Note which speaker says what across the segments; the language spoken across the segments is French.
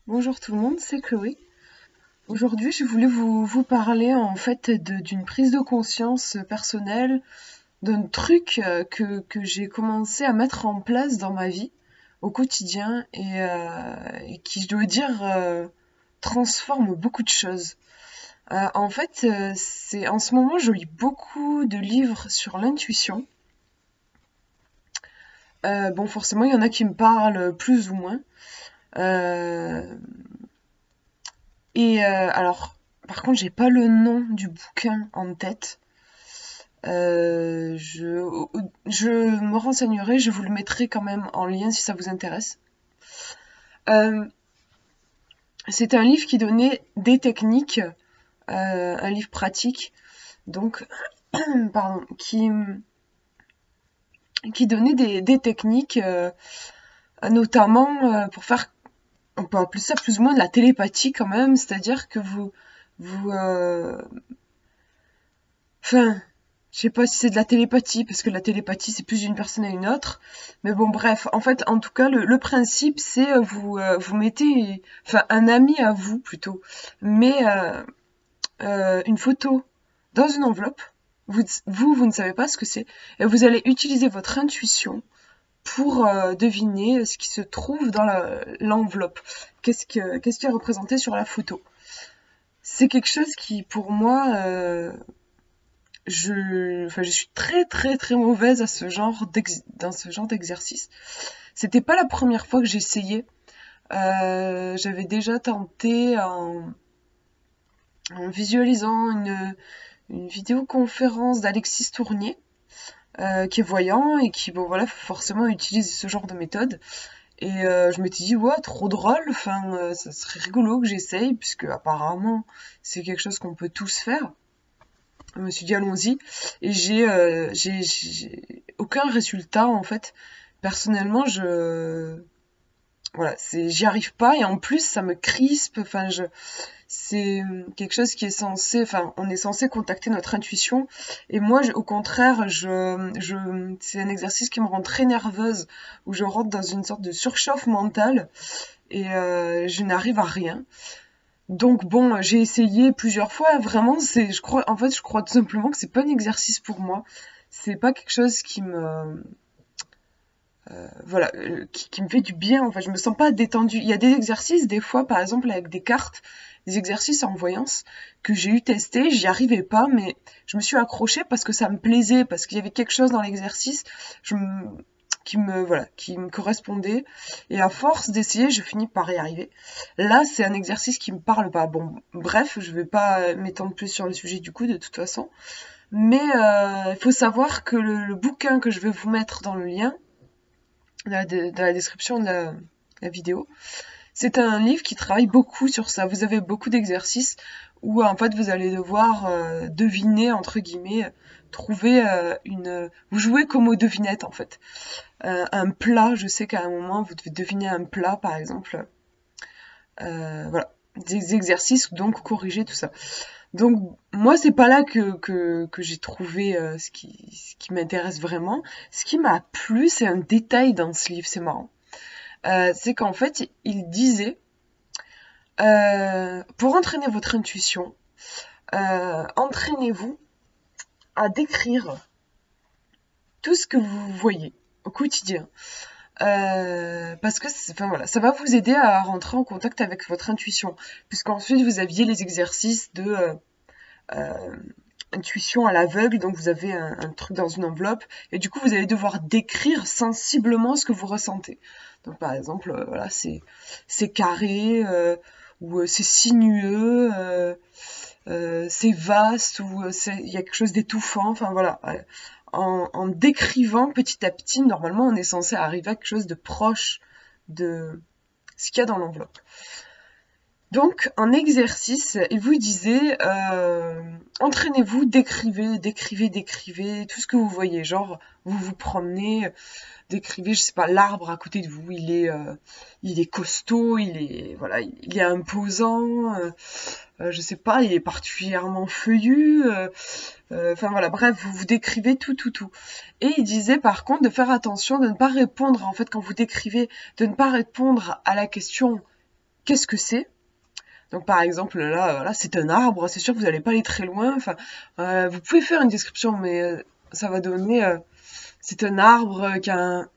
Speaker 1: Bonjour tout le monde, c'est Chloé. Aujourd'hui, je voulais vous parler en fait d'une prise de conscience personnelle, d'un truc que j'ai commencé à mettre en place dans ma vie au quotidien et qui, je dois dire, transforme beaucoup de choses. En ce moment, je lis beaucoup de livres sur l'intuition. Bon, forcément, il y en a qui me parlent plus ou moins. Euh, alors, par contre, j'ai pas le nom du bouquin en tête. Euh, je, je me renseignerai, je vous le mettrai quand même en lien si ça vous intéresse. Euh, c'est un livre qui donnait des techniques, un livre pratique, donc, pardon, qui donnait des techniques, notamment pour faire, on peut appeler ça plus ou moins de la télépathie quand même, c'est-à-dire que vous, enfin, je sais pas si c'est de la télépathie, parce que la télépathie, c'est plus d'une personne à une autre. Mais bon, bref, en fait, en tout cas, le principe, c'est vous mettez, enfin, un ami à vous, plutôt, met une photo dans une enveloppe. Vous ne savez pas ce que c'est. Et vous allez utiliser votre intuition pour deviner ce qui se trouve dans l'enveloppe. Qu'est-ce qui est représenté sur la photo. C'est quelque chose qui, pour moi, je suis très très très mauvaise à dans ce genre d'exercice. C'était pas la première fois que j'essayais. J'avais déjà tenté en visualisant une vidéoconférence d'Alexis Tournier, qui est voyant et qui, bon voilà, forcément utilise ce genre de méthode. Et je m'étais dit, ouais, trop drôle, enfin, ça serait rigolo que j'essaye, puisque apparemment c'est quelque chose qu'on peut tous faire. Je me suis dit allons-y et j'ai aucun résultat en fait. Personnellement, j'y arrive pas et en plus ça me crispe. C'est quelque chose qui est censé, enfin, on est censé contacter notre intuition et moi, au contraire, c'est un exercice qui me rend très nerveuse où je rentre dans une sorte de surchauffe mentale et je n'arrive à rien. Donc bon, j'ai essayé plusieurs fois. Vraiment, je crois tout simplement que c'est pas un exercice pour moi. C'est pas quelque chose qui me fait du bien. En fait, je me sens pas détendue. Il y a des exercices, des fois, par exemple, avec des cartes, des exercices en voyance que j'ai eu testé. J'y arrivais pas, mais je me suis accrochée parce que ça me plaisait, parce qu'il y avait quelque chose dans l'exercice. Qui me correspondait. Et à force d'essayer, je finis par y arriver. Là, c'est un exercice qui me parle pas. Bon, bref, je vais pas m'étendre plus sur le sujet du coup, de toute façon. Mais il faut savoir que le bouquin que je vais vous mettre dans le lien, dans la description de la vidéo, c'est un livre qui travaille beaucoup sur ça. Vous avez beaucoup d'exercices où en fait vous allez devoir deviner entre guillemets, trouver vous jouez comme aux devinettes en fait. Un plat, je sais qu'à un moment vous devez deviner un plat par exemple. Voilà, des exercices donc corriger tout ça. Donc moi c'est pas là que j'ai trouvé ce qui m'intéresse vraiment. Ce qui m'a plu, c'est un détail dans ce livre, c'est marrant. C'est qu'en fait il disait pour entraîner votre intuition, entraînez-vous à décrire tout ce que vous voyez au quotidien. Parce que enfin, voilà, ça va vous aider à rentrer en contact avec votre intuition. Puisqu'ensuite, vous aviez les exercices de euh, intuition à l'aveugle, donc vous avez un truc dans une enveloppe, et du coup, vous allez devoir décrire sensiblement ce que vous ressentez. Donc, par exemple, voilà, c'est carré, ou c'est sinueux, c'est vaste, ou il y a quelque chose d'étouffant, enfin voilà. En décrivant petit à petit, normalement, on est censé arriver à quelque chose de proche de ce qu'il y a dans l'enveloppe. Donc, en exercice, il vous disait, entraînez-vous, décrivez tout ce que vous voyez. Genre, vous vous promenez, décrivez, je sais pas, l'arbre à côté de vous, il est costaud, voilà, il est imposant, je sais pas, il est particulièrement feuillu, enfin voilà, bref, vous décrivez tout. Et il disait par contre de faire attention de ne pas répondre, en fait, quand vous décrivez, de ne pas répondre à la question qu'est-ce que c'est? Donc par exemple là c'est un arbre, c'est sûr que vous n'allez pas aller très loin. Enfin, vous pouvez faire une description, mais ça va donner. C'est un arbre qui a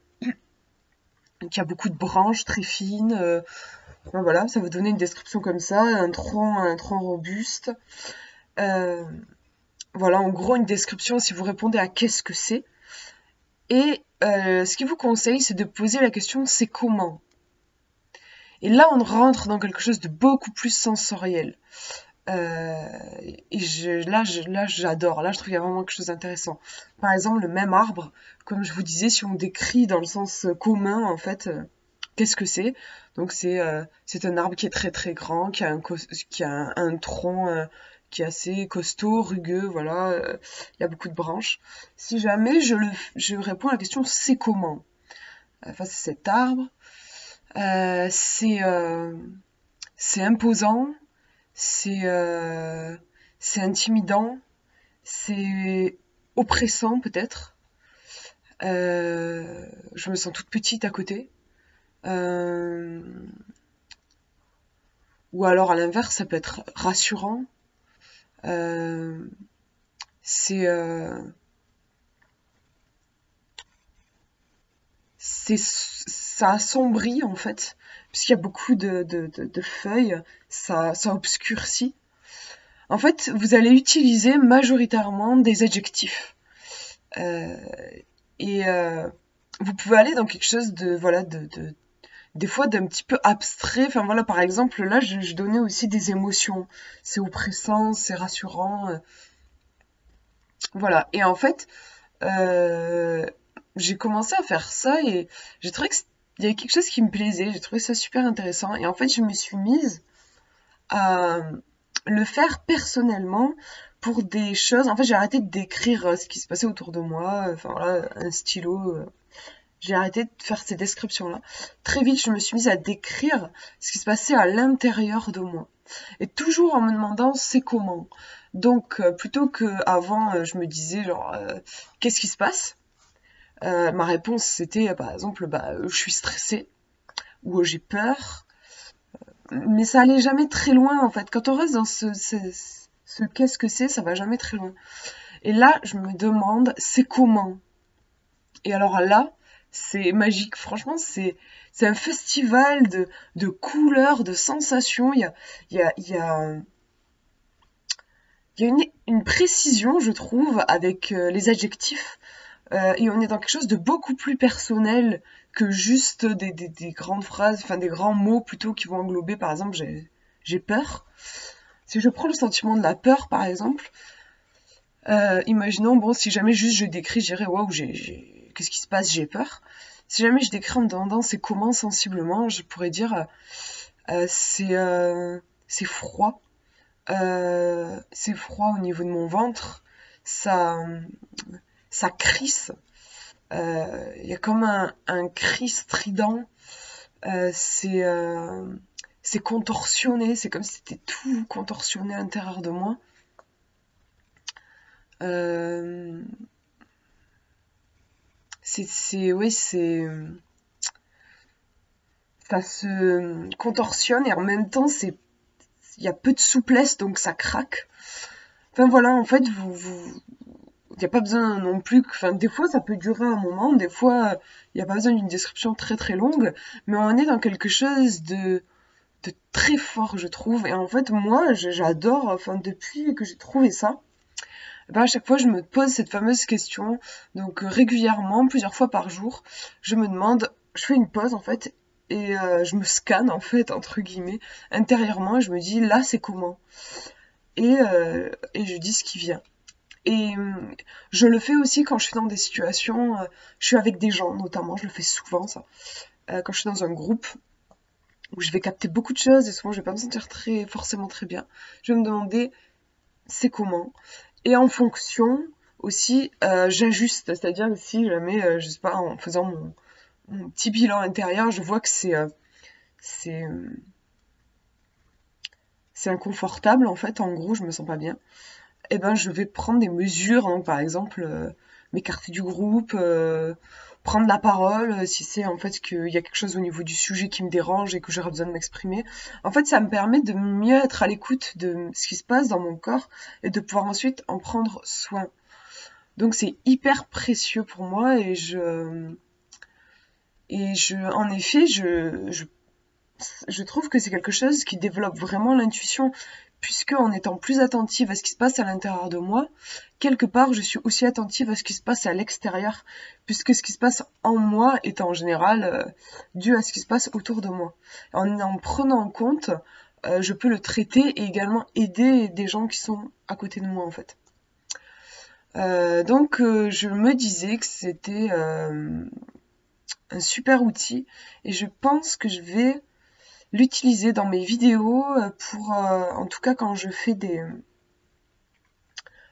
Speaker 1: beaucoup de branches très fines. Enfin, voilà, ça va donner une description comme ça, un tronc robuste. Voilà, en gros une description si vous répondez à qu'est-ce que c'est. Et ce qu'il vous conseille, c'est de poser la question c'est comment. Et là, on rentre dans quelque chose de beaucoup plus sensoriel. Et là, j'adore. Là, je trouve qu'il y a vraiment quelque chose d'intéressant. Par exemple, le même arbre, comme je vous disais, si on décrit dans le sens commun, en fait, qu'est-ce que c'est? Donc, c'est un arbre qui est très très grand, qui a un tronc qui est assez costaud, rugueux, voilà. Il y a beaucoup de branches. Si jamais je réponds à la question c'est comment? Enfin, c'est cet arbre. C'est imposant, c'est intimidant, c'est oppressant peut-être. Je me sens toute petite à côté. Ou alors à l'inverse, ça peut être rassurant. Ça assombrit en fait, puisqu'il y a beaucoup de feuilles, ça obscurcit. En fait, vous allez utiliser majoritairement des adjectifs. Et vous pouvez aller dans quelque chose des fois d'un petit peu abstrait. Enfin voilà, par exemple, là, je donnais aussi des émotions. C'est oppressant, c'est rassurant. Voilà. Et en fait, j'ai commencé à faire ça et j'ai trouvé qu'il y avait quelque chose qui me plaisait. J'ai trouvé ça super intéressant. Et en fait, je me suis mise à le faire personnellement pour des choses. En fait, j'ai arrêté de décrire ce qui se passait autour de moi. Enfin voilà, un stylo. J'ai arrêté de faire ces descriptions-là. Très vite, je me suis mise à décrire ce qui se passait à l'intérieur de moi. Et toujours en me demandant c'est comment. Donc, plutôt que avant, je me disais genre qu'est-ce qui se passe? Ma réponse c'était par exemple je suis stressée ou j'ai peur. Mais ça allait jamais très loin en fait. Quand on reste dans ce qu'est-ce que c'est, ça va jamais très loin. Et là, je me demande c'est comment. Et alors là, c'est magique. Franchement, c'est un festival de couleurs, de sensations. Il y a une précision, je trouve, avec les adjectifs. Et on est dans quelque chose de beaucoup plus personnel que juste des grandes phrases, enfin des grands mots plutôt qui vont englober, par exemple, j'ai peur. Si je prends le sentiment de la peur, par exemple, imaginons, bon, si jamais juste je décris, je dirais, waouh, qu'est-ce qui se passe, j'ai peur. Si jamais je décris en me demandant c'est comment sensiblement, je pourrais dire, c'est froid. C'est froid au niveau de mon ventre. Ça crisse. Il y a comme un cri strident. C'est contorsionné. C'est comme si c'était tout contorsionné à l'intérieur de moi. Ça se contorsionne et en même temps il y a peu de souplesse donc ça craque. Enfin voilà, en fait il n'y a pas besoin non plus enfin des fois ça peut durer un moment, des fois il n'y a pas besoin d'une description très très longue, mais on est dans quelque chose de très fort je trouve. Et en fait moi j'adore, enfin depuis que j'ai trouvé ça, à chaque fois je me pose cette fameuse question, donc régulièrement, plusieurs fois par jour, je me demande, je fais une pause en fait, et je me scanne en fait, entre guillemets, intérieurement, et je me dis là c'est comment, et je dis ce qui vient. Et je le fais aussi quand je suis dans des situations, je suis avec des gens notamment, je le fais souvent ça, quand je suis dans un groupe, où je vais capter beaucoup de choses, et souvent je vais pas me sentir forcément très bien, je vais me demander c'est comment. Et en fonction aussi, j'ajuste, c'est-à-dire que si jamais, je sais pas, en faisant mon petit bilan intérieur, je vois que c'est inconfortable en fait, en gros, je me sens pas bien, et je vais prendre des mesures, donc par exemple m'écarter du groupe, prendre la parole, si c'est en fait qu'il y a quelque chose au niveau du sujet qui me dérange et que j'aurais besoin de m'exprimer. En fait, ça me permet de mieux être à l'écoute de ce qui se passe dans mon corps et de pouvoir ensuite en prendre soin. Donc c'est hyper précieux pour moi en effet, je trouve que c'est quelque chose qui développe vraiment l'intuition, puisque en étant plus attentive à ce qui se passe à l'intérieur de moi, quelque part, je suis aussi attentive à ce qui se passe à l'extérieur, puisque ce qui se passe en moi est en général dû à ce qui se passe autour de moi. En prenant en compte, je peux le traiter et également aider des gens qui sont à côté de moi, en fait. Donc, je me disais que c'était un super outil et je pense que je vais l'utiliser dans mes vidéos pour, en tout cas quand je fais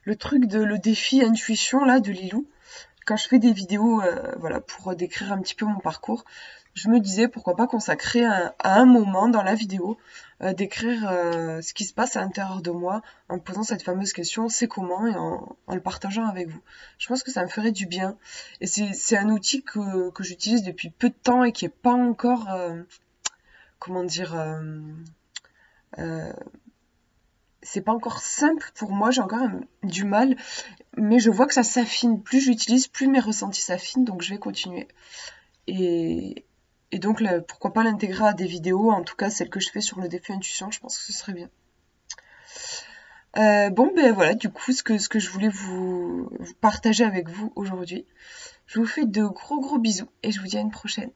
Speaker 1: le truc de le défi intuition là de Lilou, quand je fais des vidéos voilà pour décrire un petit peu mon parcours, je me disais pourquoi pas consacrer à un moment dans la vidéo d'écrire ce qui se passe à l'intérieur de moi en me posant cette fameuse question c'est comment et en le partageant avec vous. Je pense que ça me ferait du bien et c'est un outil que j'utilise depuis peu de temps et qui est pas encore comment dire c'est pas encore simple pour moi, j'ai encore du mal, mais je vois que ça s'affine. Plus j'utilise, plus mes ressentis s'affinent, donc je vais continuer. Et, et donc, là, pourquoi pas l'intégrer à des vidéos, en tout cas celle que je fais sur le défi intuition, je pense que ce serait bien. Bon, ben voilà, du coup, ce que je voulais vous partager avec vous aujourd'hui. Je vous fais de gros bisous et je vous dis à une prochaine.